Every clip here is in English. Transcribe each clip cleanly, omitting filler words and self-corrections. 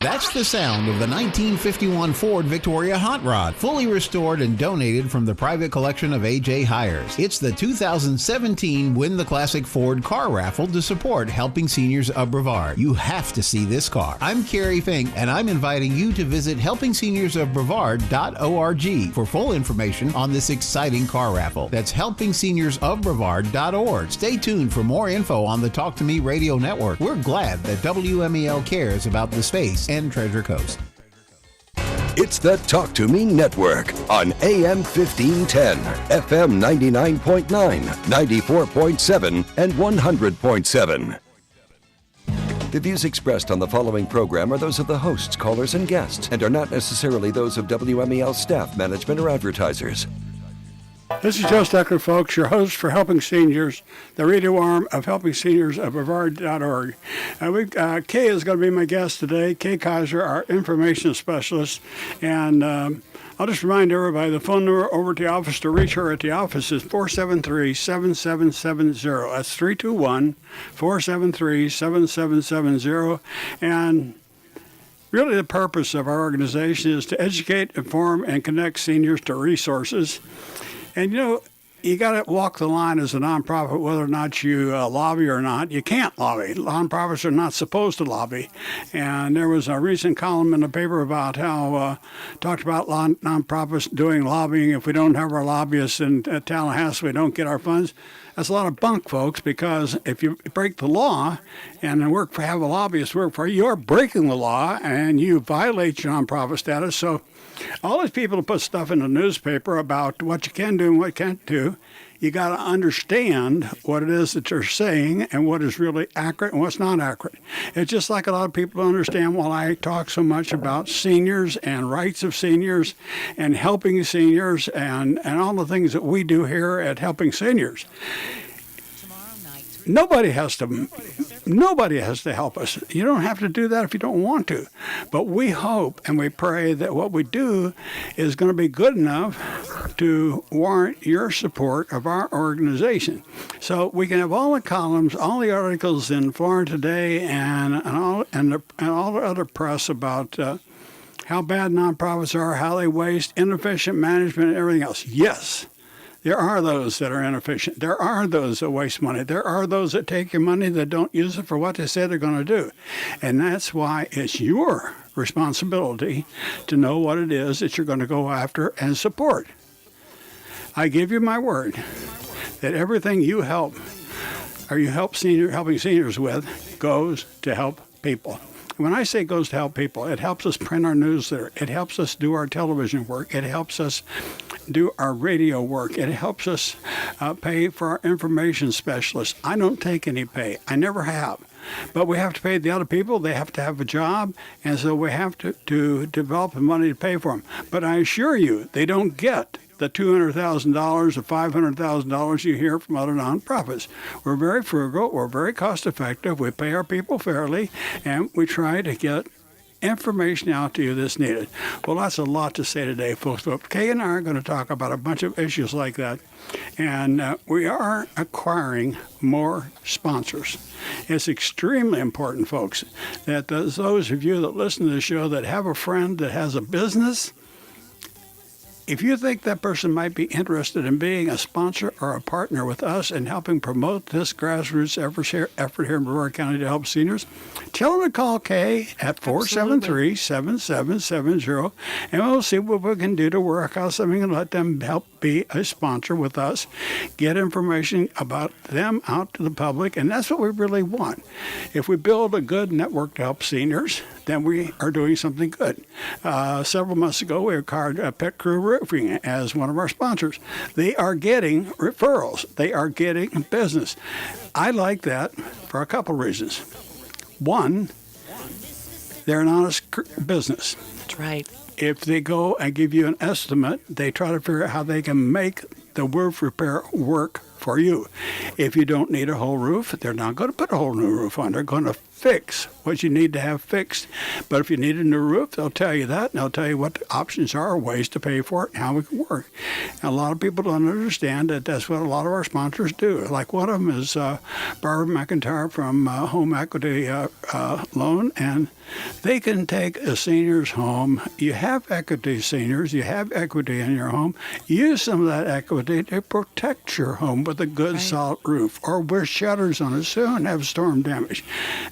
That's the sound of the 1951 Ford Victoria Hot Rod, fully restored and donated from the private collection of A.J. Hires. It's the 2017 Win the Classic Ford Car Raffle to support Helping Seniors of Brevard. You have to see this car. I'm Kerry Fink, and I'm inviting you to visit helpingseniors.brevard.org for full information on this exciting car raffle. That's helpingseniors.brevard.org. Stay tuned for more info on the Talk to Me radio network. We're glad that WMEL cares about the space and Treasure Coast. It's the Talk to Me Network on AM 1510, FM 99.9, 94.7, and 100.7. The views expressed on the following program are those of the hosts, callers, and guests, and are not necessarily those of WMEL staff, management, or advertisers. This is Joe Steckler, folks, your host for Helping Seniors, the radio arm of Helping Seniors of Brevard.org. Kay is going to be my guest today, Kay Kaiser, our information specialist. And I'll just remind everybody, the phone number over at the office to reach her at the office is 473-7770. That's 321-473-7770. And really the purpose of our organization is to educate, inform, and connect seniors to resources. And, you know, you got to walk the line as a nonprofit, whether or not you lobby or not. You can't lobby. Nonprofits are not supposed to lobby. And there was a recent column in the paper about how talked about nonprofits doing lobbying. If we don't have our lobbyists in Tallahassee, we don't get our funds. That's a lot of bunk, folks, because if you break the law and have a lobbyist work for you, you're breaking the law and you violate your nonprofit status. So all these people who put stuff in the newspaper about what you can do and what you can't do, you got to understand what it is that they're saying and what is really accurate and what's not accurate. It's just like a lot of people don't understand why I talk so much about seniors and rights of seniors and helping seniors and all the things that we do here at Helping Seniors. Nobody has to help us. You don't have to do that if you don't want to. But we hope and we pray that what we do is going to be good enough to warrant your support of our organization. So we can have all the columns, all the articles in Florida Today and all the other press about how bad nonprofits are, how they waste, inefficient management, and everything else. Yes. There are those that are inefficient. There are those that waste money. There are those that take your money that don't use it for what they say they're going to do. And that's why it's your responsibility to know what it is that you're going to go after and support. I give you my word that everything you help helping seniors with goes to help people. When I say goes to help people, it helps us print our newsletter. It helps us do our television work. It helps us do our radio work. It helps us pay for our information specialists. I don't take any pay. I never have. But we have to pay the other people. They have to have a job, and so we have to develop the money to pay for them. But I assure you, they don't get the $200,000 or $500,000 you hear from other nonprofits. We're very frugal. We're very cost effective. We pay our people fairly, and we try to get information out to you that's needed. Well, that's a lot to say today, folks. But Kay and I are going to talk about a bunch of issues like that. And we are acquiring more sponsors. It's extremely important, folks, that those of you that listen to the show that have a friend that has a business, if you think that person might be interested in being a sponsor or a partner with us and helping promote this grassroots effort here in Brevard County to help seniors, tell them to call Kay at 473-7770, and we'll see what we can do to work out something and let them help be a sponsor with us, get information about them out to the public, and that's what we really want. If we build a good network to help seniors, then we are doing something good. Several months ago, we acquired Pet Crew Roofing as one of our sponsors. They are getting referrals. They are getting business. I like that for a couple reasons. One, they're an honest business. That's right. If they go and give you an estimate, they try to figure out how they can make the roof repair work for you. If you don't need a whole roof, they're not going to put a whole new roof on. They're going to fix what you need to have fixed. But if you need a new roof, they'll tell you that, and they'll tell you what the options are, ways to pay for it, and how it can work. And a lot of people don't understand that that's what a lot of our sponsors do. Like one of them is Barbara McIntyre from Home Equity Loan, and they can take a senior's home. You have equity, seniors. You have equity in your home. Use some of that equity to protect your home with a good, solid roof, or with shutters on it so you don't have storm damage.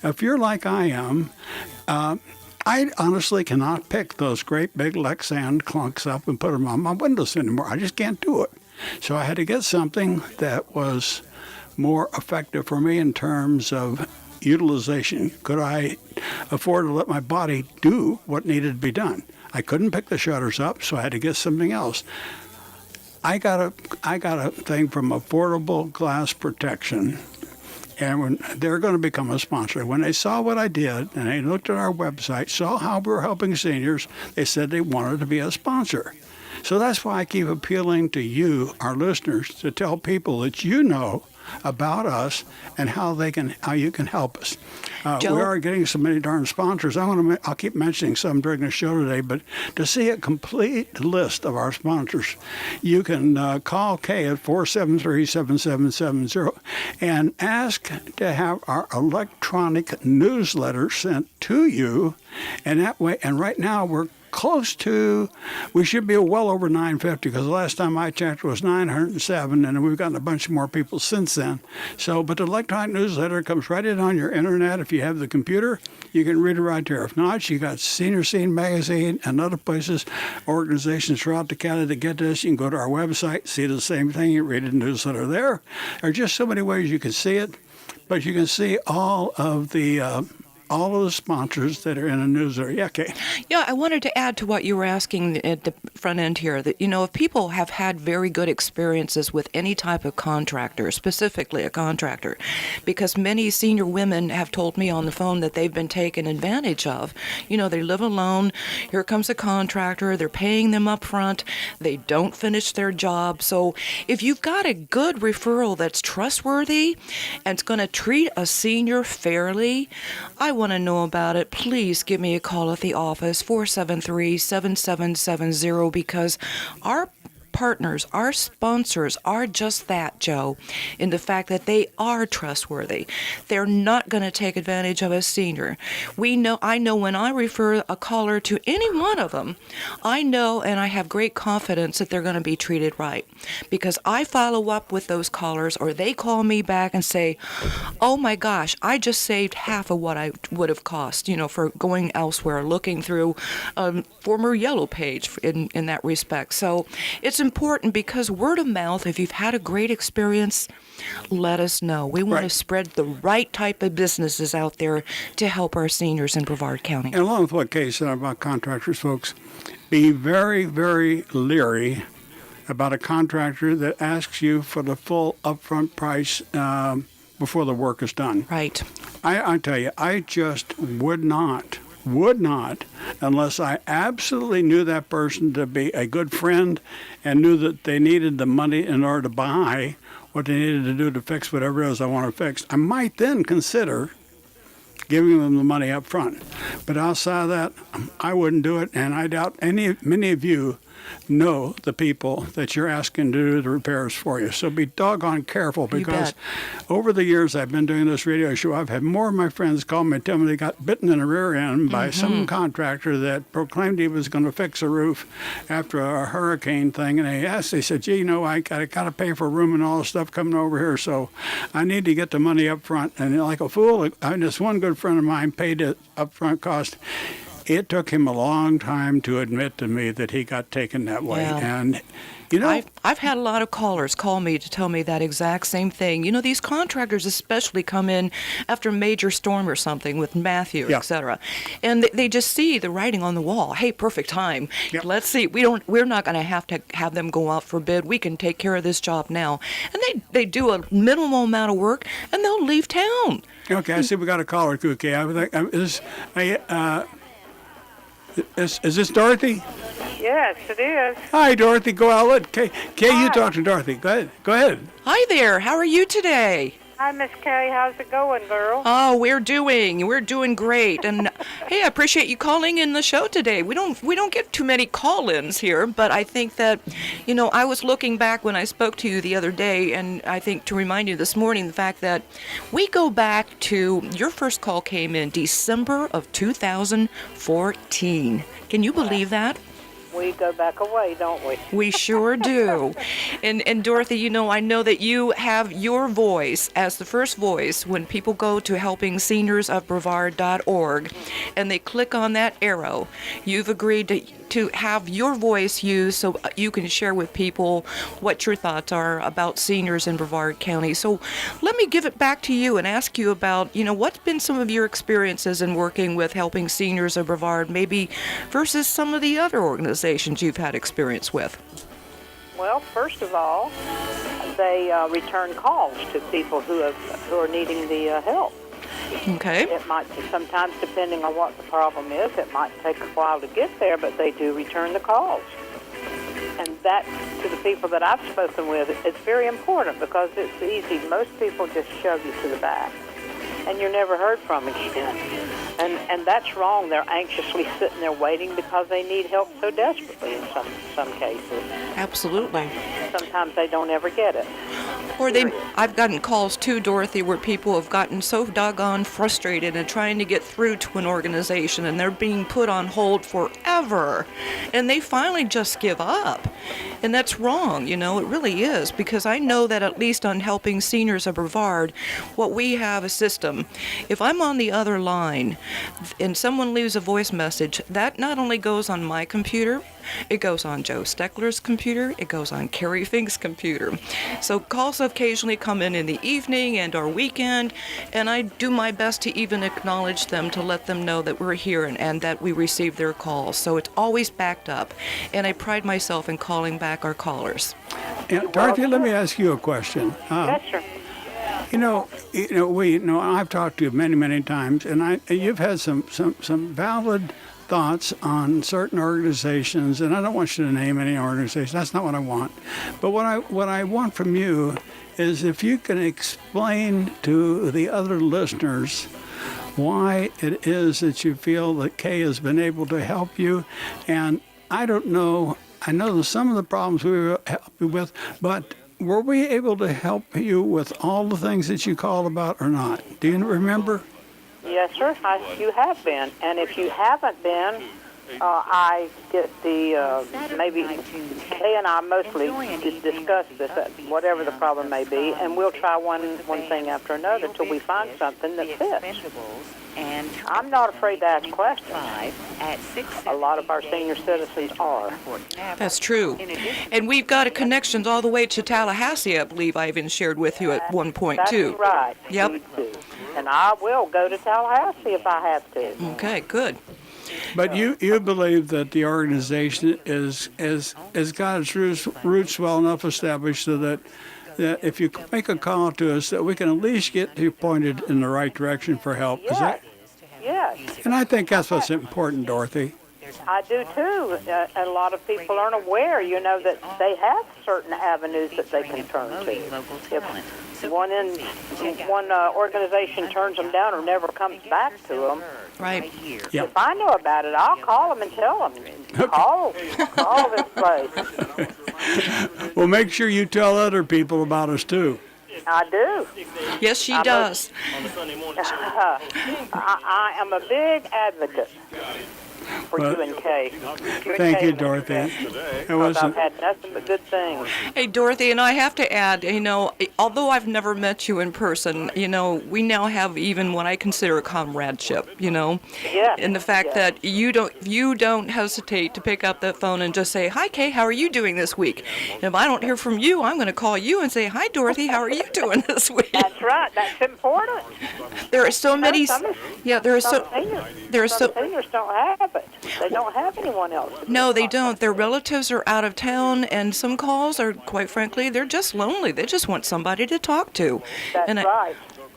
If you're like I am, I honestly cannot pick those great big Lexan clunks up and put them on my windows anymore. I just can't do it. So I had to get something that was more effective for me in terms of utilization. Could I afford to let my body do what needed to be done? I couldn't pick the shutters up, so I had to get something else. I got a thing from Affordable Glass Protection. And when they're going to become a sponsor, when they saw what I did and they looked at our website, saw how we were helping seniors, they said they wanted to be a sponsor. So that's why I keep appealing to you, our listeners, to tell people that you know about us and how you can help us. We are getting so many darn sponsors. I'll keep mentioning some during the show today, but to see a complete list of our sponsors, you can call Kay at 473-7770 and ask to have our electronic newsletter sent to you. And that way, and right now we should be well over 950, because the last time I checked was 907, and we've gotten a bunch more people since then. But the electronic newsletter comes right in on your internet. If you have the computer, you can read it right there. If not, you got Senior Scene Magazine and other places, organizations throughout the county to get this. You can go to our website, see the same thing, you read the newsletter there. There are just so many ways you can see it, but you can see all of the sponsors that are in a newsletter. Yeah, Kay. Yeah, I wanted to add to what you were asking at the front end here, that, if people have had very good experiences with any type of contractor, specifically a contractor, because many senior women have told me on the phone that they've been taken advantage of. They live alone. Here comes a contractor. They're paying them up front. They don't finish their job. So if you've got a good referral that's trustworthy and it's going to treat a senior fairly, I want to know about it. Please give me a call at the office, 473-7770, because our partners, our sponsors are just that, Joe, in the fact that they are trustworthy. They're not going to take advantage of a senior. I know when I refer a caller to any one of them, I know and I have great confidence that they're going to be treated right, because I follow up with those callers, or they call me back and say, oh my gosh, I just saved half of what I would have cost, for going elsewhere, looking through a former Yellow Page in that respect. So it's important, because word of mouth, if you've had a great experience, let us know. We want to spread the right type of businesses out there to help our seniors in Brevard County. And along with what Kay said about contractors, folks, be very, very leery about a contractor that asks you for the full upfront price before the work is done. Right. I tell you, I just would not, unless I absolutely knew that person to be a good friend and knew that they needed the money in order to buy what they needed to do to fix whatever it is I want to fix. I might then consider giving them the money up front. But outside of that, I wouldn't do it, and I doubt many of you know the people that you're asking to do the repairs for you. So be doggone careful, because over the years I've been doing this radio show, I've had more of my friends call me and tell me they got bitten in the rear end by some contractor that proclaimed he was going to fix a roof after a hurricane thing. And they said, gee, I got to pay for a room and all this stuff coming over here, so I need to get the money up front. And like a fool, this one good friend of mine paid the upfront cost. It took him a long time to admit to me that he got taken that way. Yeah. And, I've had a lot of callers call me to tell me that exact same thing. These contractors especially come in after a major storm or something with Matthew, et cetera. And they just see the writing on the wall. Hey, perfect time. Yep. Let's see. We're not going to have them go out for bid. We can take care of this job now. And they do a minimal amount of work, and they'll leave town. Okay, I see we got a caller, Kay. Is this Dorothy? Yes, it is. Hi, Dorothy. Go out. Let Kay, you talk to Dorothy. Go ahead. Hi there. How are you today? Hi, Miss Kay. How's it going, girl? Oh, we're doing great. And hey, I appreciate you calling in the show today. We don't get too many call-ins here, but I think that, I was looking back when I spoke to you the other day, and I think to remind you this morning the fact that we go back to your first call came in December of 2014. Can you believe that? We go back away, don't we? We sure do. And Dorothy, I know that you have your voice as the first voice when people go to helpingseniorsofbrevard.org and they click on that arrow. You've agreed to have your voice used so you can share with people what your thoughts are about seniors in Brevard County. So let me give it back to you and ask you about, what's been some of your experiences in working with Helping Seniors of Brevard, maybe versus some of the other organizations you've had experience with? Well, first of all, they return calls to people who are needing the help. Okay. It might, sometimes depending on what the problem is, it might take a while to get there, but they do return the calls. And that, to the people that I've spoken with, it's very important because it's easy. Most people just shove you to the back, and you're never heard from again. And that's wrong. They're anxiously sitting there waiting because they need help so desperately in some cases. Absolutely. Sometimes they don't ever get it. Or I've gotten calls too, Dorothy, where people have gotten so doggone frustrated and trying to get through to an organization and they're being put on hold forever. And they finally just give up. And that's wrong, it really is, because I know that at least on Helping Seniors of Brevard, what we have a system. If I'm on the other line and someone leaves a voice message, that not only goes on my computer, it goes on Joe Steckler's computer, it goes on Carrie Fink's computer. So calls occasionally come in the evening and or weekend, and I do my best to even acknowledge them to let them know that we're here and that we receive their calls. So it's always backed up, and I pride myself in calling back our callers. And Dorothy, let me ask you a question. Yes, sir. I've talked to you many, many times, and you've had some valid thoughts on certain organizations, and I don't want you to name any organization. That's not what I want. But what I want from you is if you can explain to the other listeners why it is that you feel that Kay has been able to help you. And I don't know, I know that some of the problems we were helping you with, but were we able to help you with all the things that you called about or not? Do you remember? Yes, sir. You have been. And if you haven't been, I get the, maybe Kay and I mostly discuss this, whatever the problem may be, and we'll try one thing after another until we find something that fits. I'm not afraid to ask questions. A lot of our senior citizens are. That's true. And we've got connections all the way to Tallahassee, I believe I even shared with you at one point, too. That's right. Yep. We do. And I will go to Tallahassee if I have to. Okay, good. But you believe that the organization has got its roots well enough established so that if you make a call to us, that we can at least get you pointed in the right direction for help. Yes. Yes. And I think that's what's important, Dorothy. I do too. A lot of people aren't aware, that they have certain avenues that they can turn to. If one organization turns them down or never comes back to them, right? Yep. If I know about it, I'll call them and tell them. Call this place. Well, make sure you tell other people about us too. I do. Yes, she does. I am a big advocate for you and Kay. Thank you, Dorothy. I've had nothing but good things. Hey, Dorothy, and I have to add, although I've never met you in person, we now have even what I consider a comradeship, Yeah. And the fact that you don't hesitate to pick up that phone and just say, "Hi, Kay, how are you doing this week?" And if I don't hear from you, I'm going to call you and say, "Hi, Dorothy, how are you doing this week?" That's right. That's important. There are so many. Some seniors don't have it. They don't have anyone else. No, they don't. Their relatives are out of town, and some calls are, quite frankly, they're just lonely. They just want somebody to talk to. That's right.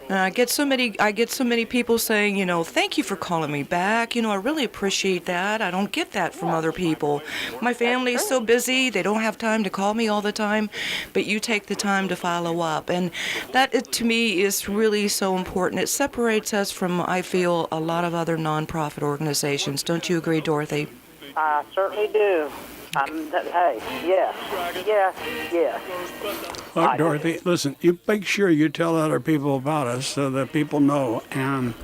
I get so many people saying, thank you for calling me back. I really appreciate that. I don't get that from other people. My family is so busy, they don't have time to call me all the time, but you take the time to follow up. And that, to me, is really so important. It separates us from, I feel, a lot of other nonprofit organizations. Don't you agree, Dorothy? I certainly do. Hey, yes. Look, Dorothy, listen, you make sure you tell other people about us so that people know. And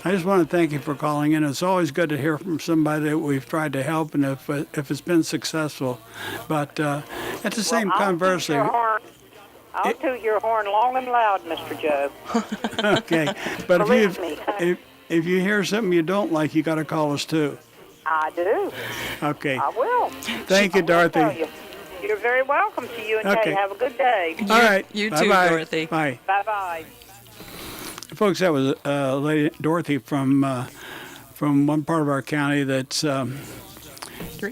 I just want to thank you for calling in. It's always good to hear from somebody that we've tried to help and if it's been successful. But at the same conversely... I'll toot your horn long and loud, Mr. Joe. Okay. But if you hear something you don't like, you got to call us too. I do. Okay. I will. Thank you, Dorothy. You're very welcome to you and Kay. Have a good day. All right. You too, Bye-bye. Dorothy. Bye. Bye-bye. Folks, that was Lady Dorothy from one part of our county that's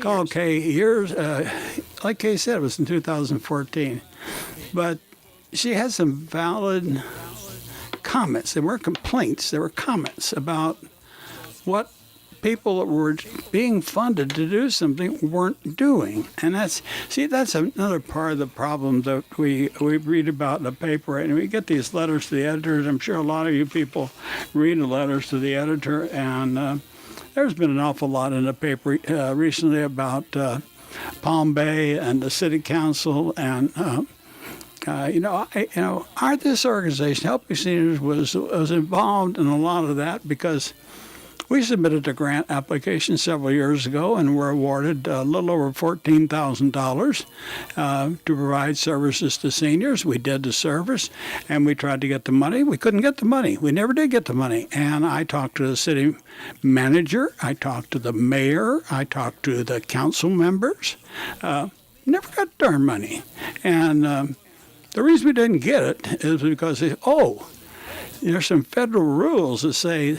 called Kay years. Like Kay said, it was in 2014. But she had some valid comments. They weren't complaints. They were comments about what people that were being funded to do something weren't doing. And that's another part of the problem that we read about in the paper. And we get these letters to the editors. I'm sure a lot of you people read the letters to the editor. And there's been an awful lot in the paper recently about Palm Bay and the city council. And, this organization, Helping Seniors, was involved in a lot of that because we submitted a grant application several years ago and were awarded a little over $14,000 to provide services to seniors. We did the service, and we tried to get the money. We couldn't get the money. We never did get the money. And I talked to the city manager. I talked to the mayor. I talked to the council members. Never got darn money. And the reason we didn't get it is because there's some federal rules that say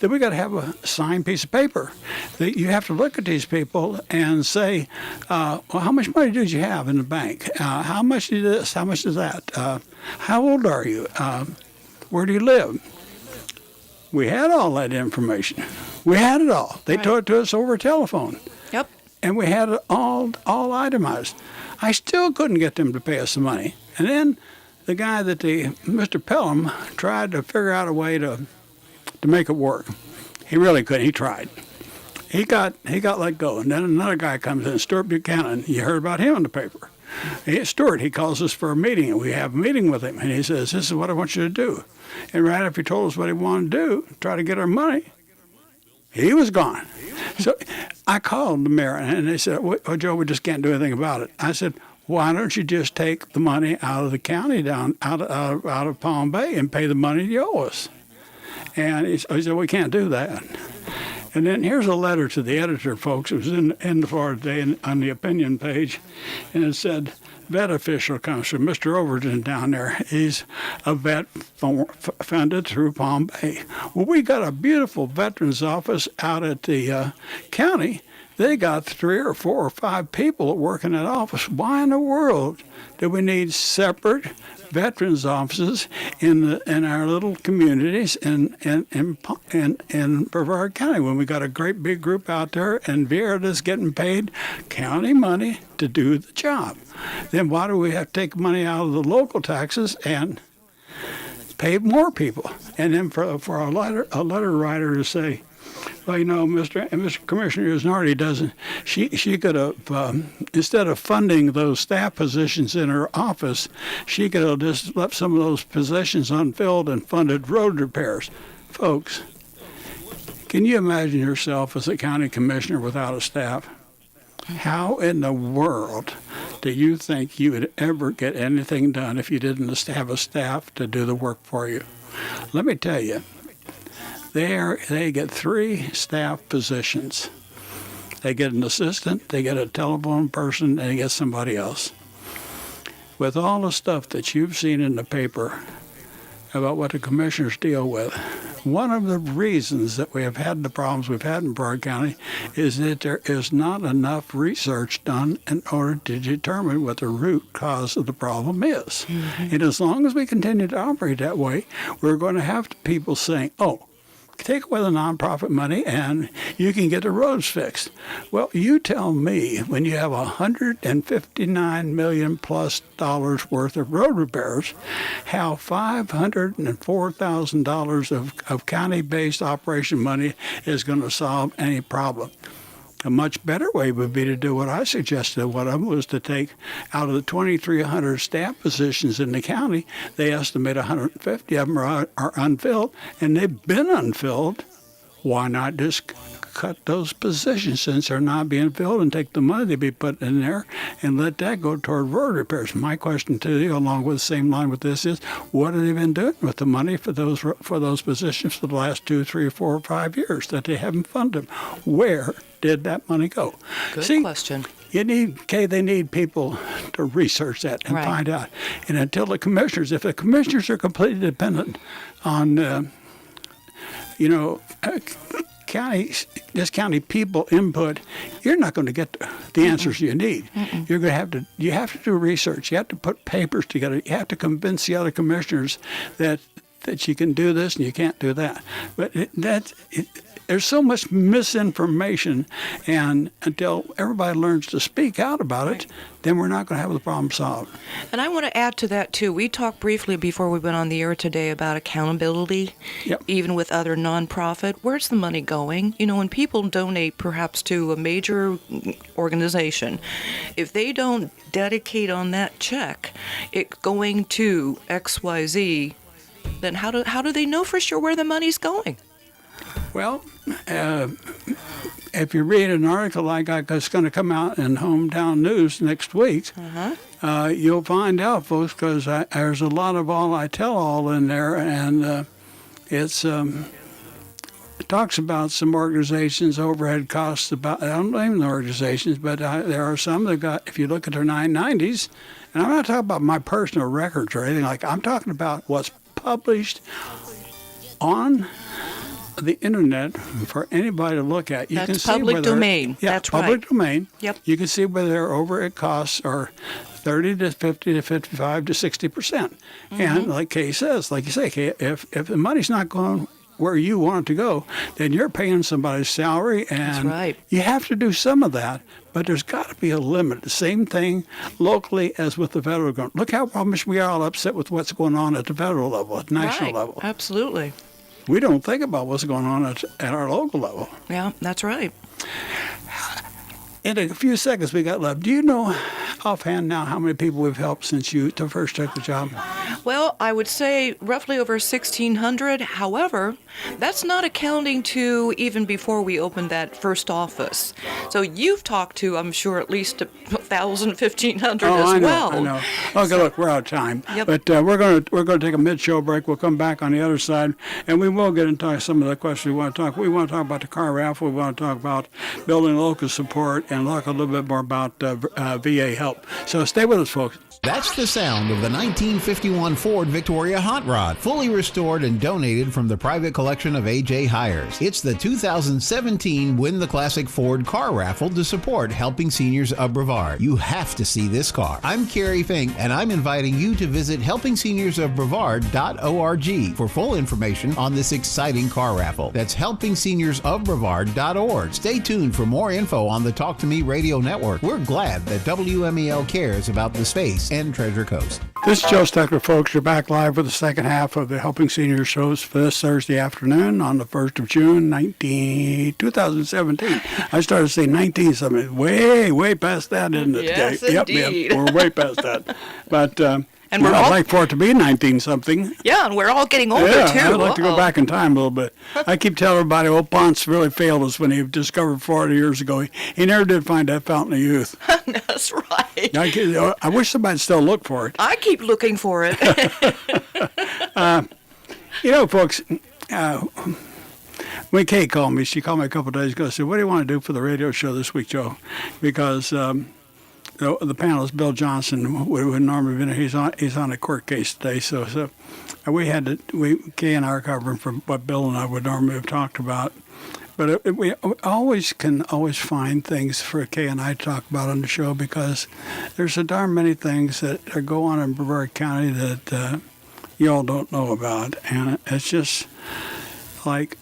that we got to have a signed piece of paper. That you have to look at these people and say, well, how much money did you have in the bank? How much is this? How much is that? How old are you? Where do you live? We had all that information. We had it all. They taught it to us over telephone. Yep. And we had it all itemized. I still couldn't get them to pay us the money. And then the guy Mr. Pelham, tried to figure out a way to make it work. He really couldn't. He tried. He got let go. And then another guy comes in, Stuart Buchanan. You heard about him in the paper. Stuart, he calls us for a meeting, and we have a meeting with him. And he says, this is what I want you to do. And right after he told us what he wanted to do, try to get our money, he was gone. So I called the mayor, and they said, well, Joe, we just can't do anything about it. I said, why don't you just take the money out of the county out of Palm Bay and pay the money you owe us? And he said, we can't do that. And then here's a letter to the editor, folks. It was in the Florida Day on the opinion page. And it said, vet official comes from Mr. Overton down there. He's a vet funded through Palm Bay. Well, we got a beautiful veterans office out at the county. They got 3 or 4 or 5 people that work in that office. Why in the world do we need separate veterans offices in our little communities in Brevard County when we got a great big group out there and Vieira's getting paid county money to do the job? Then why do we have to take money out of the local taxes and pay more people? And then for a letter writer to say, well, Mr. Commissioner Usnardi doesn't. She could have, instead of funding those staff positions in her office, she could have just left some of those positions unfilled and funded road repairs. Folks, can you imagine yourself as a county commissioner without a staff? How in the world do you think you would ever get anything done if you didn't have a staff to do the work for you? Let me tell you. They get 3 staff positions. They get an assistant, they get a telephone person, and they get somebody else. With all the stuff that you've seen in the paper about what the commissioners deal with one of the reasons that we have had the problems we've had in Brevard County is that there is not enough research done in order to determine what the root cause of the problem is. And as long as we continue to operate that way, we're going to have people saying, oh, take away the nonprofit money and you can get the roads fixed. Well, you tell me, when you have $159 million plus worth of road repairs, how $504,000 of county-based operation money is going to solve any problem. A much better way would be to do what I suggested. One of them was to take out of the 2,300 staff positions in the county, they estimate 150 of them are unfilled, and they've been unfilled. Why not just cut those positions since they're not being filled and take the money to be put in there and let that go toward road repairs? My question to you, along with the same line with this, is what have they been doing with the money for those positions for the last 2, 3, 4, or 5 years that they haven't funded them? Where did that money go? Good question. They need people to research that and find out. And until if the commissioners are completely dependent on, county people input, you're not going to get the answers you need. You're going to have to do research. You have to put papers together. You have to convince the other commissioners that you can do this and you can't do that. But there's so much misinformation, and until everybody learns to speak out about it, then we're not going to have the problem solved. And I want to add to that, too. We talked briefly before we went on the air today about accountability, even with other nonprofit. Where's the money going? When people donate perhaps to a major organization, if they don't dedicate on that check, it going to XYZ, then how do they know for sure where the money's going? Well, if you read an article like that's going to come out in Hometown News next week, you'll find out, folks, because there's a lot of all I tell all in there, and it talks about some organizations' overhead costs. I don't blame the organizations, but there are some that got, if you look at their 990s, and I'm not talking about my personal records or anything like that. I'm talking about what's published on the internet for anybody to look at. You That's can see public domain. Yeah, That's public right. domain. Yep. You can see whether their overhead costs are 30 to 50 to 55 to 60%. And like Kay says, like you say, Kay, if the money's not going where you want it to go, then you're paying somebody's salary, and That's right. you have to do some of that. But there's got to be a limit. The same thing locally as with the federal government. Look how much we are all upset with what's going on at the federal level, at the national level. Absolutely. We don't think about what's going on at our local level. Yeah, that's right. In a few seconds we got left, do you know offhand now how many people we've helped since you first took the job? Well, I would say roughly over 1,600. However, that's not accounting to even before we opened that first office. So you've talked to, I'm sure, at least 1,000, 1,500 as well. I know. Okay, look, we're out of time. Yep. But we're going to take a mid-show break. We'll come back on the other side, and we will get into some of the questions we want to talk. We want to talk about the car raffle. We want to talk about building local support, and talk a little bit more about VA help. So stay with us, folks. That's the sound of the 1951 Ford Victoria Hot Rod, fully restored and donated from the private collection of A.J. Hires. It's the 2017 Win the Classic Ford Car Raffle to support Helping Seniors of Brevard. You have to see this car. I'm Kerry Fink, and I'm inviting you to visit helpingseniorsofbrevard.org for full information on this exciting car raffle. That's helpingseniorsofbrevard.org. Stay tuned for more info on the Talk to Me radio network. We're glad that WMEL cares about the space and Treasure Coast. This is Joe Steckler, folks. You're back live for the second half of the Helping Seniors shows for this Thursday afternoon on the 1st of June, 2017. I started saying 19something. Way past that, isn't it? Yes, Yep, indeed. we're way past that. But And we're I'd all, like for it to be 19-something. Yeah, and we're all getting older, too. I'd like to go back in time a little bit. I keep telling everybody, old Ponce really failed us when he discovered Florida years ago. He never did find that fountain of youth. That's right. I wish somebody'd still look for it. I keep looking for it. Folks, when Kate called me, she called me a couple of days ago. I said, what do you want to do for the radio show this week, Joe? Because the panelist, Bill Johnson, would normally be there. He's on a court case today, so Kay and I are covering for what Bill and I would normally have talked about. But we can always find things for Kay and I to talk about on the show, because there's so darn many things that go on in Brevard County that you all don't know about. And it's just like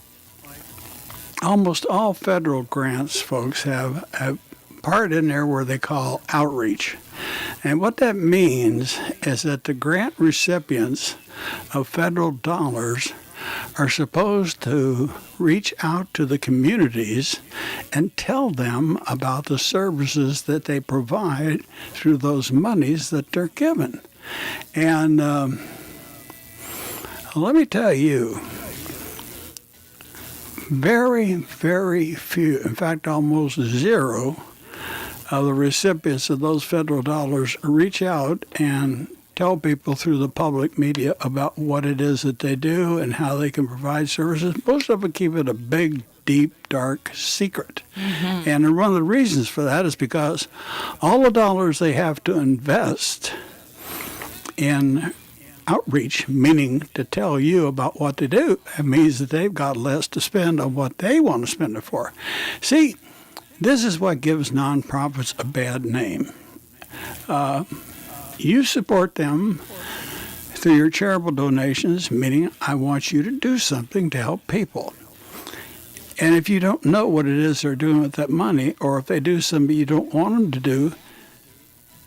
almost all federal grants, folks, have a part in there where they call outreach. And what that means is that the grant recipients of federal dollars are supposed to reach out to the communities and tell them about the services that they provide through those monies that they're given. And let me tell you, very, very few, in fact almost zero, of the recipients of those federal dollars reach out and tell people through the public media about what it is that they do and how they can provide services. Most of them keep it a big, deep, dark secret. Mm-hmm. And one of the reasons for that is because all the dollars they have to invest in outreach, meaning to tell you about what they do, it means that they've got less to spend on what they want to spend it for. See, this is what gives nonprofits a bad name. You support them through your charitable donations, meaning I want you to do something to help people. And if you don't know what it is they're doing with that money, or if they do something you don't want them to do,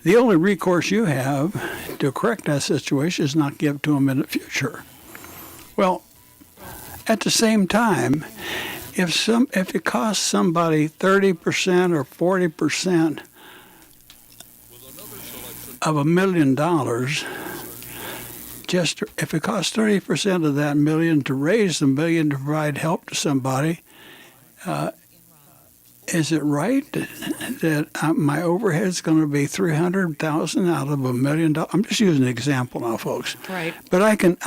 the only recourse you have to correct that situation is not give to them in the future. Well, at the same time, if it costs somebody 30% or 40% of $1 million, just if it costs 30% of that million to raise the million to provide help to somebody, is it right that my overhead's going to be $300,000 out of $1 million? I'm just using an example now, folks. Right. But I can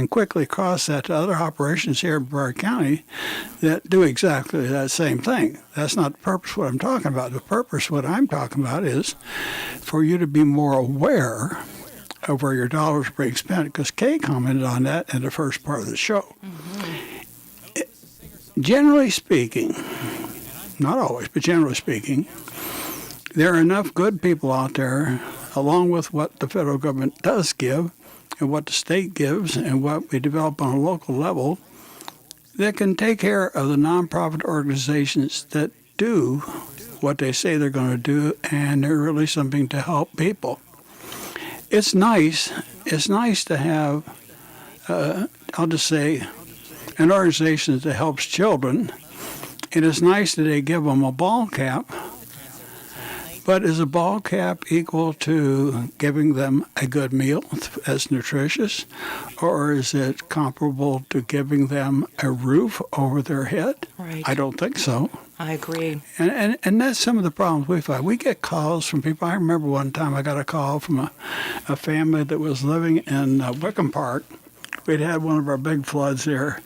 quickly cross that to other operations here in Brevard County that do exactly that same thing. That's not the purpose of what I'm talking about. The purpose of what I'm talking about is for you to be more aware of where your dollars are being spent, because Kay commented on that in the first part of the show. Mm-hmm. Generally speaking, not always, but generally speaking, there are enough good people out there, along with what the federal government does give, and what the state gives, and what we develop on a local level, that can take care of the nonprofit organizations that do what they say they're going to do, and they're really something to help people. It's nice to have, I'll just say, an organization that helps children, and it's nice that they give them a ball cap. But is a ball cap equal to giving them a good meal that's nutritious? Or is it comparable to giving them a roof over their head? Right. I don't think so. I agree. And that's some of the problems we find. We get calls from people. I remember one time I got a call from a family that was living in Wickham Park. We'd had one of our big floods there,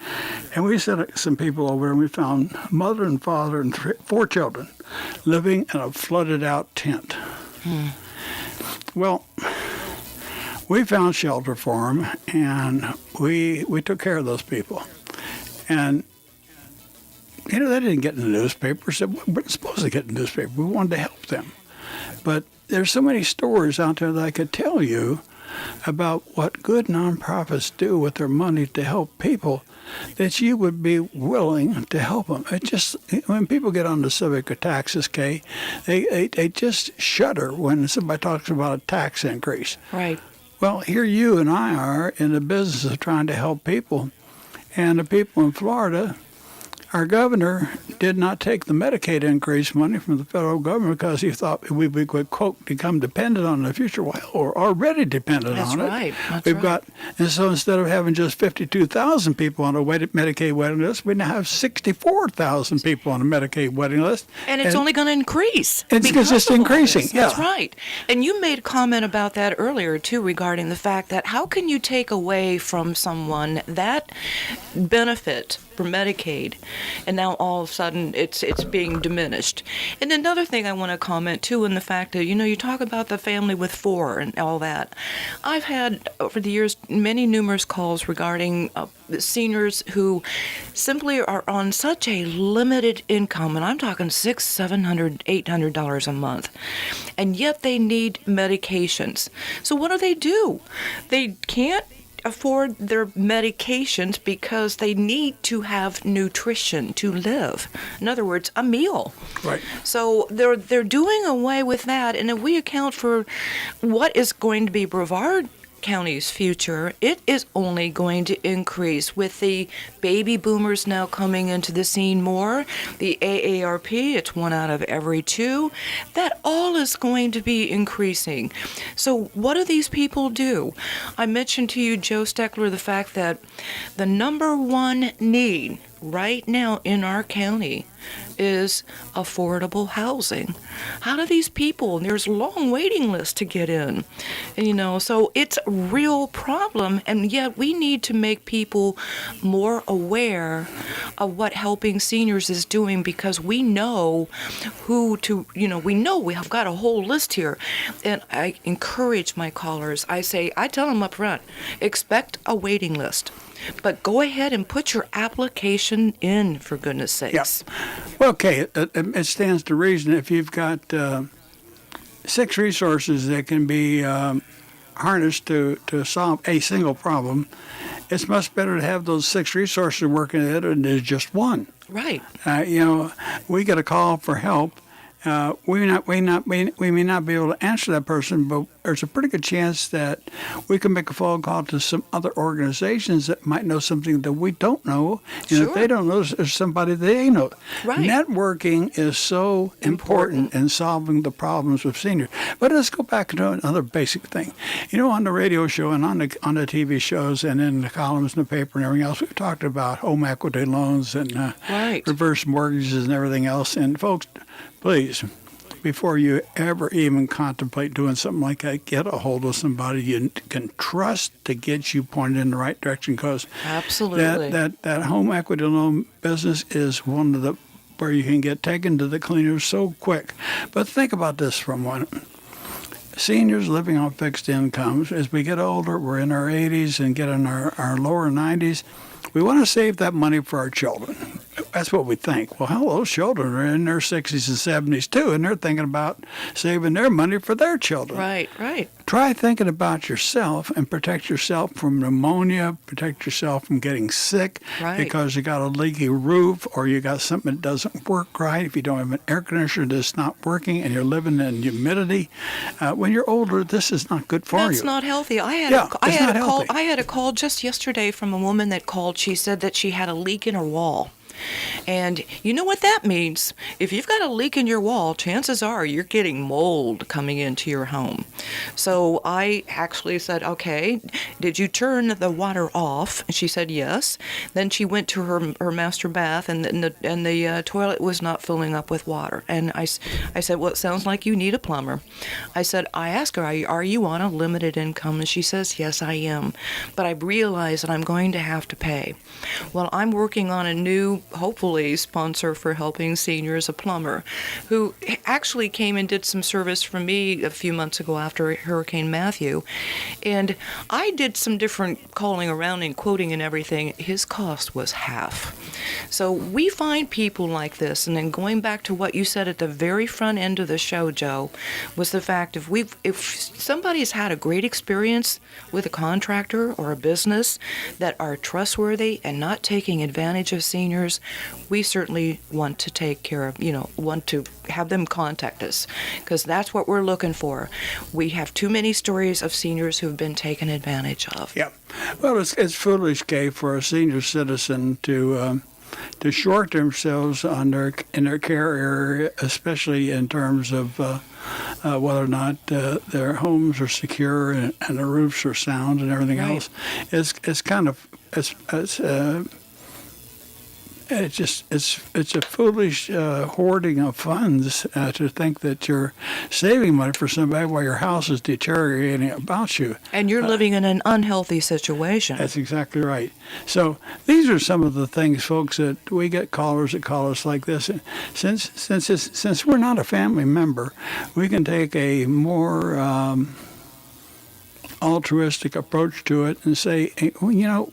and we sent some people over, and we found mother and father and 4 children living in a flooded-out tent. Well, we found shelter for them, and we took care of those people. And, they didn't get in the newspapers. We're supposed to get in the newspaper. We wanted to help them. But there's so many stories out there that I could tell you about what good nonprofits do with their money to help people, that you would be willing to help them. It just, when people get on the subject of taxes, Kay, they just shudder when somebody talks about a tax increase. Right. Well, here you and I are in the business of trying to help people, and the people in Florida, our governor did not take the Medicaid increase money from the federal government because he thought we would, quote, become dependent on it in the future. Well, we're already dependent on it. That's We've right. got, and so instead of having just 52,000 people on a Medicaid waiting list, we now have 64,000 people on a Medicaid waiting list. And it's only going to increase. It's just increasing. Yeah. That's right. And you made a comment about that earlier, too, regarding the fact that how can you take away from someone that benefit for Medicaid, and now all of a sudden it's being diminished. And another thing I want to comment too, in the fact that you talk about the family with 4 and all that. I've had over the years many numerous calls regarding seniors who simply are on such a limited income, and I'm talking $600, $700, $800 a month, and yet they need medications. So what do? They can't afford their medications because they need to have nutrition to live. In other words, a meal. Right. So they're doing away with that, and if we account for what is going to be Brevard County's future, it is only going to increase with the baby boomers now coming into the scene more. The AARP, it's 1 out of every 2. That all is going to be increasing. So what do these people do? I mentioned to you, Joe Steckler, the fact that the number 1 need right now in our county is affordable housing. How do these people, and there's long waiting lists to get in, and so it's a real problem, and yet we need to make people more aware of what helping seniors is doing, because we know we have got a whole list here. And I encourage my callers, I tell them up front, expect a waiting list. But go ahead and put your application in, for goodness sakes. Yeah. Well, okay, it stands to reason if you've got 6 resources that can be harnessed to solve a single problem, it's much better to have those 6 resources working at it than there's just one. Right. We get a call for help. We may not be able to answer that person, but there's a pretty good chance that we can make a phone call to some other organizations that might know something that we don't know. And Sure. if they don't know, there's somebody they know. Right. Networking is so important in solving the problems of seniors. But let's go back to another basic thing. On the radio show and on the TV shows and in the columns in the paper and everything else, we've talked about home equity loans and Right. reverse mortgages and everything else. And folks, please, before you ever even contemplate doing something like that, get a hold of somebody you can trust to get you pointed in the right direction, because Absolutely. that home equity loan business is one of the where you can get taken to the cleaners so quick. But think about this for a moment. Seniors living on fixed incomes, as we get older, we're in our 80s and get in our lower 90s, we want to save that money for our children. That's what we think. Well, hell, those children are in their 60s and 70s too, and they're thinking about saving their money for their children. Right. Try thinking about yourself and protect yourself from pneumonia, protect yourself from getting sick because you got a leaky roof or you got something that doesn't work right. If you don't have an air conditioner that's not working and you're living in humidity, when you're older, this is not good for you. That's not healthy. I had a call just yesterday from a woman that called. She said that she had a leak in her wall. And you know what that means? If you've got a leak in your wall, chances are you're getting mold coming into your home. So I actually said, okay, did you turn the water off? And she said yes. Then she went to her master bath, and the toilet was not filling up with water. And I said, well, it sounds like you need a plumber. I asked her, are you on a limited income? And she says, yes, I am. But I realize that I'm going to have to pay. Well, I'm working on a new, hopefully, sponsor for helping seniors, a plumber, who actually came and did some service for me a few months ago after Hurricane Matthew. And I did some different calling around and quoting and everything. His cost was half. So we find people like this, and then going back to what you said at the very front end of the show, Joe, was the fact if somebody's had a great experience with a contractor or a business that are trustworthy and not taking advantage of seniors, we certainly want to take care of, want to have them contact us, because that's what we're looking for. We have too many stories of seniors who've been taken advantage of. Yeah. Well, it's foolish, Kay, for a senior citizen to short themselves in their care area, especially in terms of whether or not their homes are secure and the roofs are sound and everything else. It's kind of it's a foolish hoarding of funds to think that you're saving money for somebody while your house is deteriorating about you. And you're living in an unhealthy situation. That's exactly right. So these are some of the things, folks, that we get callers that call us like this. And since we're not a family member, we can take a more altruistic approach to it and say, hey, well,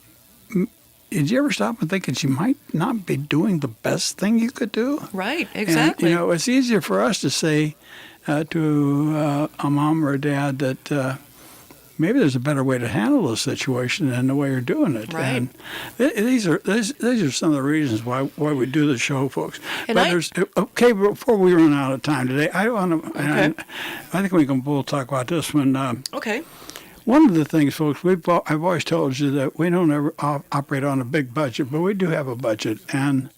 did you ever stop and think that you might not be doing the best thing you could do? Right, exactly. And, it's easier for us to say to a mom or a dad that maybe there's a better way to handle the situation than the way you're doing it. Right. And these are some of the reasons why we do the show, folks. Okay, before we run out of time today, I want to. Okay. I think we can both talk about this one. Okay. One of the things, folks, I've always told you that we don't ever operate on a big budget, but we do have a budget, and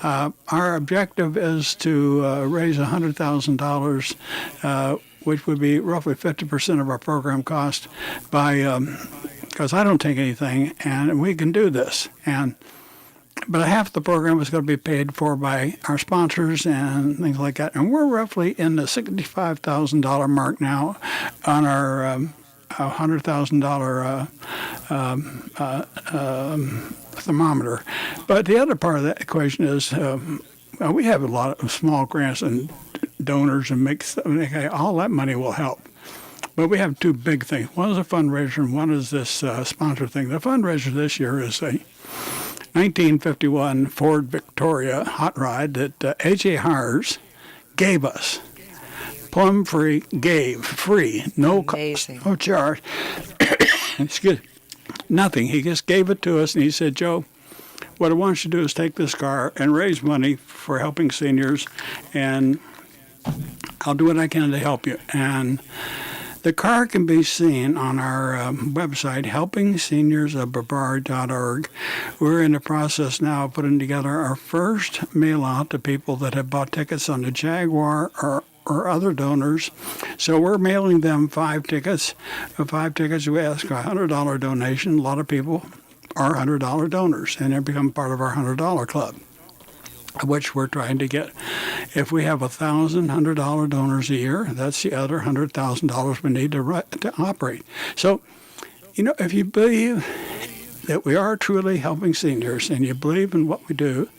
our objective is to raise $100,000, which would be roughly 50% of our program cost, because I don't take anything, and we can do this. But half the program is going to be paid for by our sponsors and things like that, and we're roughly in the $65,000 mark now on our $100,000 thermometer. But the other part of that equation is we have a lot of small grants and donors and all that money will help. But we have two big things. One is a fundraiser and one is this sponsor thing. The fundraiser this year is a 1951 Ford Victoria hot rod that A.J. Hires gave us. Plum free, free, no cost, no charge. Excuse me, nothing. He just gave it to us, and he said, Joe, what I want you to do is take this car and raise money for helping seniors, and I'll do what I can to help you. And the car can be seen on our website, helpingseniors.brevard.org. We're in the process now of putting together our first mail out to people that have bought tickets on the Jaguar or other donors. So we're mailing them 5 tickets. For 5 tickets, we ask a $100 donation. A lot of people are $100 donors, and they become part of our $100 club, which we're trying to get. If we have 1,000 $100 donors a year, that's the other $100,000 we need to operate. So, if you believe that we are truly helping seniors and you believe in what we do,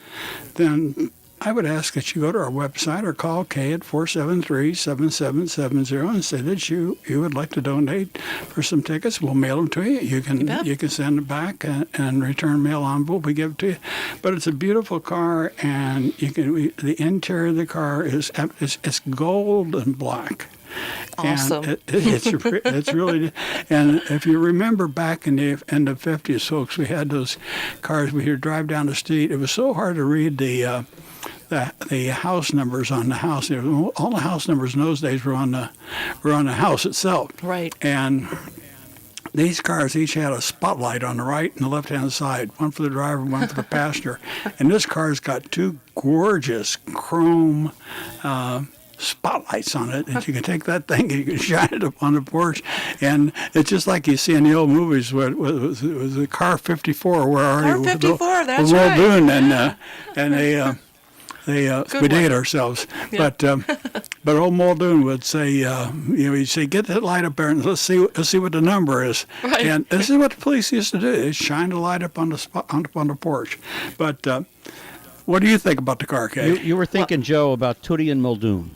then I would ask that you go to our website or call Kay at 473-7770 and say that you would like to donate for some tickets. We'll mail them to you. You can send it back and return mail envelope. We give it to you. But it's a beautiful car, and the interior of the car is gold and black. Awesome. And it's really, and if you remember back in the 50s, folks, we had those cars we hear drive down the street. It was so hard to read the house numbers on the house. All the house numbers in those days were on the house itself. Right. And these cars each had a spotlight on the right and the left-hand side, one for the driver, one for the passenger. And this car's got 2 gorgeous chrome spotlights on it, and you can take that thing and you can shine it up on the porch, and it's just like you see in the old movies where it was the Car 54. Where are you? Car 54, that's right. Muldoon Good we date ourselves, yeah. But old Muldoon would say, he'd say, get that light up there and let's see what the number is. Right. And this is what the police used to do. They'd shine the light up on the porch. But what do you think about the car, Kay? You were thinking, Joe, about Tootie and Muldoon.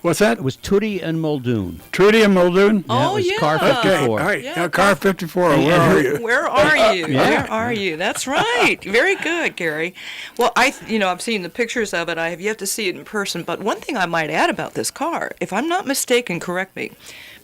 What's that? It was Tootie and Muldoon. Trudy and Muldoon? Oh, yeah. It was yeah. Car 54. Okay, all right. Yeah, Car 54, where are you? Where are you? Yeah. Where are you? That's right. Very good, Gary. Well, I've seen the pictures of it. I have yet to see it in person. But one thing I might add about this car, if I'm not mistaken, correct me,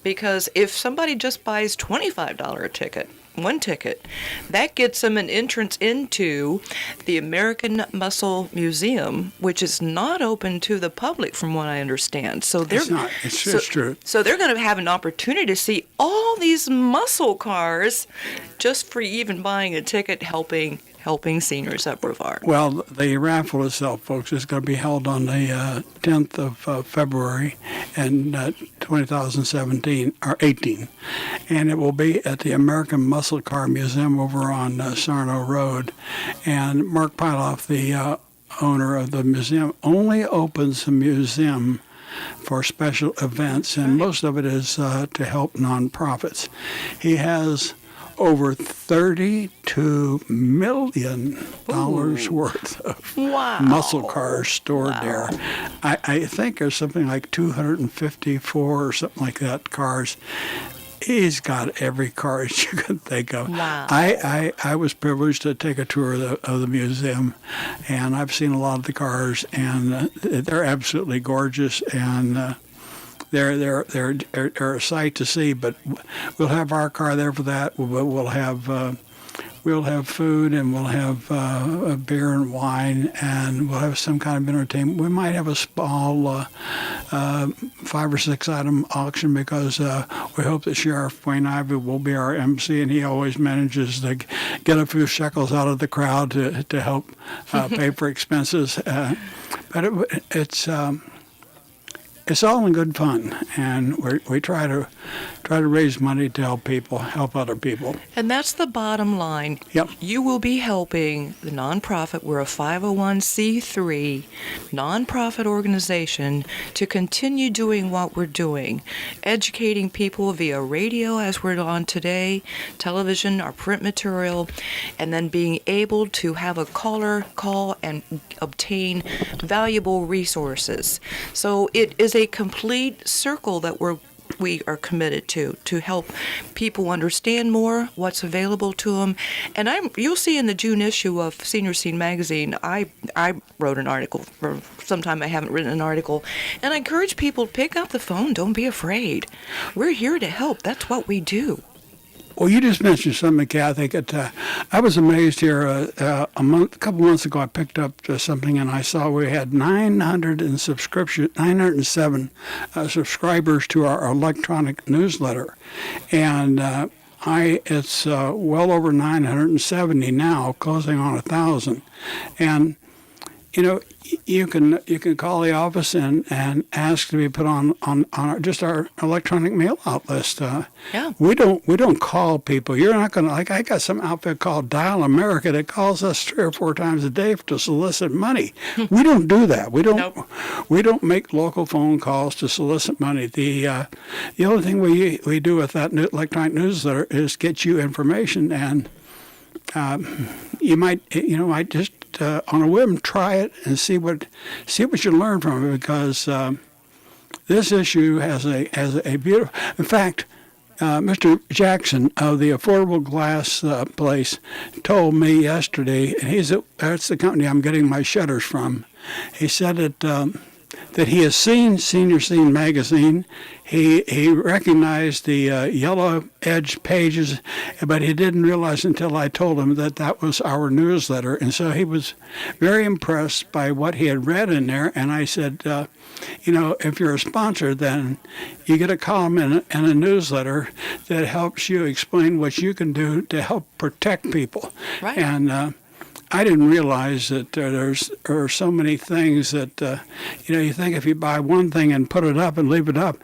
because if somebody just buys $25 ticket, one ticket, that gets them an entrance into the American Muscle Museum, which is not open to the public, from what I understand. So It's not. It's true. So they're going to have an opportunity to see all these muscle cars just for even buying a ticket, helping helping seniors at Brevard? Well, the raffle itself, folks, is going to be held on the 10th of February in 2017 or 18, and it will be at the American Muscle Car Museum over on Sarno Road. And Mark Pyloff, the owner of the museum, only opens the museum for special events, and most of it is to help nonprofits. He has over $32 million worth of muscle cars stored there. I think there's something like 254 or something like that cars. He's got every car you can think of. Wow. I was privileged to take a tour of the museum, and I've seen a lot of the cars, and they're absolutely gorgeous, and they're a sight to see. But we'll have our car there for that. We'll have food, and we'll have beer and wine, and we'll have some kind of entertainment. We might have a small 5 or 6 item auction, because we hope that Sheriff Wayne Ivey will be our MC, and he always manages to get a few shekels out of the crowd to help pay for expenses. But it's all in good fun, and we try to raise money to help other people. And that's the bottom line. Yep. You will be helping the nonprofit. We're a 501c3 nonprofit organization to continue doing what we're doing, educating people via radio as we're on today, television, our print material, and then being able to have a caller call and obtain valuable resources. So it is a complete circle that we are committed to help people understand more what's available to them. And you'll see in the June issue of Senior Scene magazine, I wrote an article. For some time I haven't written an article, and I encourage people to pick up the phone. Don't be afraid. We're here to help. That's what we do. Well, you just mentioned something, Kathy. I was amazed here a couple months ago. I picked up something, and I saw we had 907 subscribers to our electronic newsletter, and it's well over 970 now, closing on 1,000, and you can call the office and ask to be put on our electronic mail out list. Yeah. We don't call people. You're not gonna, like, I got some outfit called Dial America that calls us 3 or 4 times a day to solicit money. We don't do that. We don't. Nope. We don't make local phone calls to solicit money. The only thing we do with that electronic newsletter is get you information, and you might just on a whim try it and see what you learn from it, because this issue has a beautiful. In fact, Mr. Jackson of the Affordable Glass place told me yesterday, and that's the company I'm getting my shutters from. He said that he has seen Senior Scene magazine. He recognized the yellow edge pages, but he didn't realize until I told him that was our newsletter. And so he was very impressed by what he had read in there. And I said, if you're a sponsor, then you get a column in a newsletter that helps you explain what you can do to help protect people. Right. And I didn't realize that there are so many things that, you think if you buy one thing and put it up and leave it up,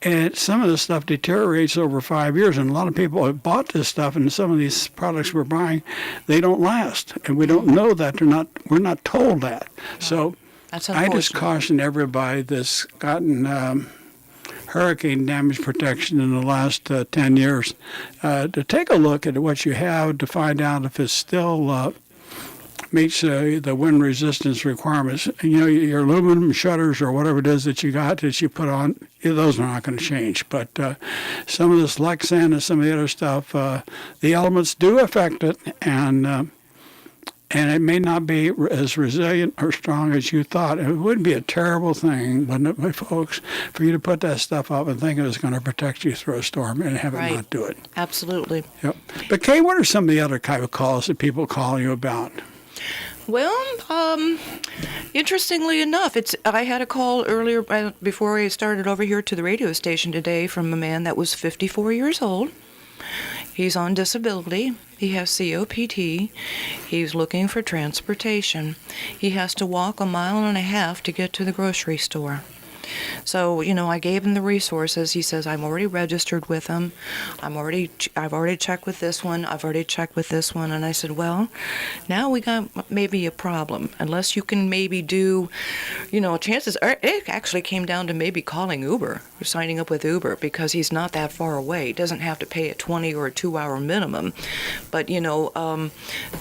and some of this stuff deteriorates over 5 years, and a lot of people have bought this stuff, and some of these products we're buying, they don't last, and we don't know that. We're not told that. So I just caution everybody that's gotten hurricane damage protection in the last 10 years to take a look at what you have to find out if it's still meets the wind resistance requirements. Your aluminum shutters or whatever it is that you put on, those are not going to change. But some of this Lexan and some of the other stuff, the elements do affect it, and it may not be as resilient or strong as you thought. It would be a terrible thing, wouldn't it, folks, for you to put that stuff up and think it was going to protect you through a storm and have it not do it. Absolutely. Yep. But Kay, what are some of the other kind of calls that people call you about? Well, interestingly enough, I had a call earlier before I started over here to the radio station today from a man that was 54 years old. He's on disability. He has COPD. He's looking for transportation. He has to walk 1.5 miles to get to the grocery store. So, I gave him the resources. He says, I'm already registered with them. I've already checked with this one. I've already checked with this one. And I said, well, now we got maybe a problem. Unless you can maybe do, chances are it actually came down to maybe calling Uber or signing up with Uber, because he's not that far away. He doesn't have to pay a 20 or a 2-hour minimum. But,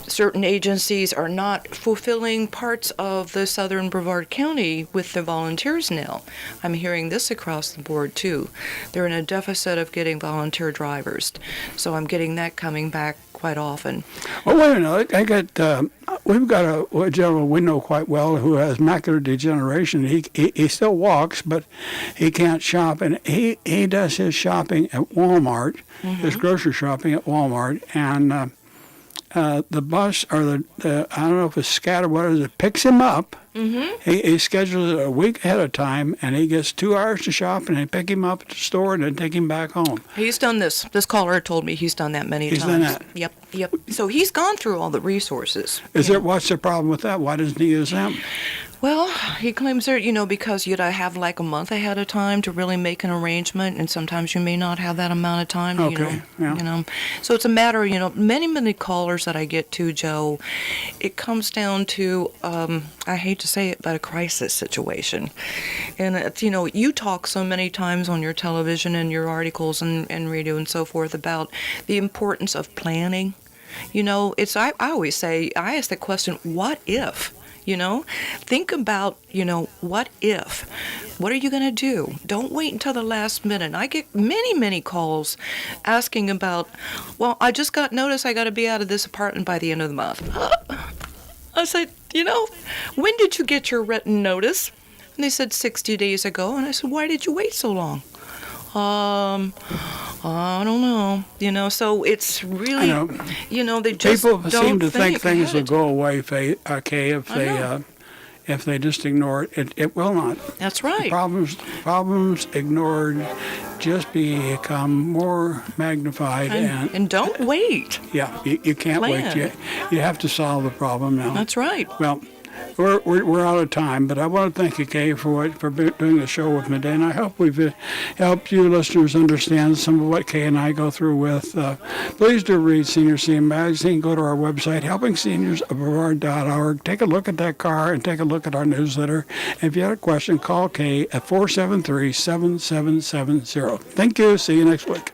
certain agencies are not fulfilling parts of the southern Brevard County with the volunteers now. I'm hearing this across the board, too. They're in a deficit of getting volunteer drivers. So I'm getting that coming back quite often. Well, wait a minute. We've got a gentleman we know quite well who has macular degeneration. He still walks, but he can't shop. And he does his shopping at Walmart, his grocery shopping at Walmart. And the bus, or the I don't know if it's SCAT or what it is, it picks him up. He schedules it a week ahead of time, and he gets 2 hours to shop, and they pick him up at the store and then take him back home. He's done this. This caller told me he's done that many times. He's done that? Yep. So he's gone through all the resources. What's the problem with that? Why doesn't he use them? Well, he claims that, because you'd have like a month ahead of time to really make an arrangement, and sometimes you may not have that amount of time. Okay, yeah. So it's a matter, many callers that I get to, Joe, it comes down to, I hate to say it, but a crisis situation. And it's, you talk so many times on your television and your articles and radio and so forth about the importance of planning. I always say, I ask the question, what if? Think about, what if? What are you going to do? Don't wait until the last minute. I get many calls asking about, well, I just got notice I got to be out of this apartment by the end of the month. I said, when did you get your written notice? And they said 60 days ago. And I said, why did you wait so long? I don't know. So it's really, they just people don't seem to think things will ahead. go away if they just ignore it. It will not. That's right. Problems ignored just become more magnified and don't wait. Yeah, you can't Plan. wait. You have to solve the problem now. That's right. Well, we're out of time, but I want to thank you, Kay, for doing the show with me today, and I hope we've helped you listeners understand some of what Kay and I go through with. Please do read Senior Scene Magazine. Go to our website, helpingseniors.org. Take a look at that car and take a look at our newsletter. If you have a question, call Kay at 473-7770. Thank you. See you next week.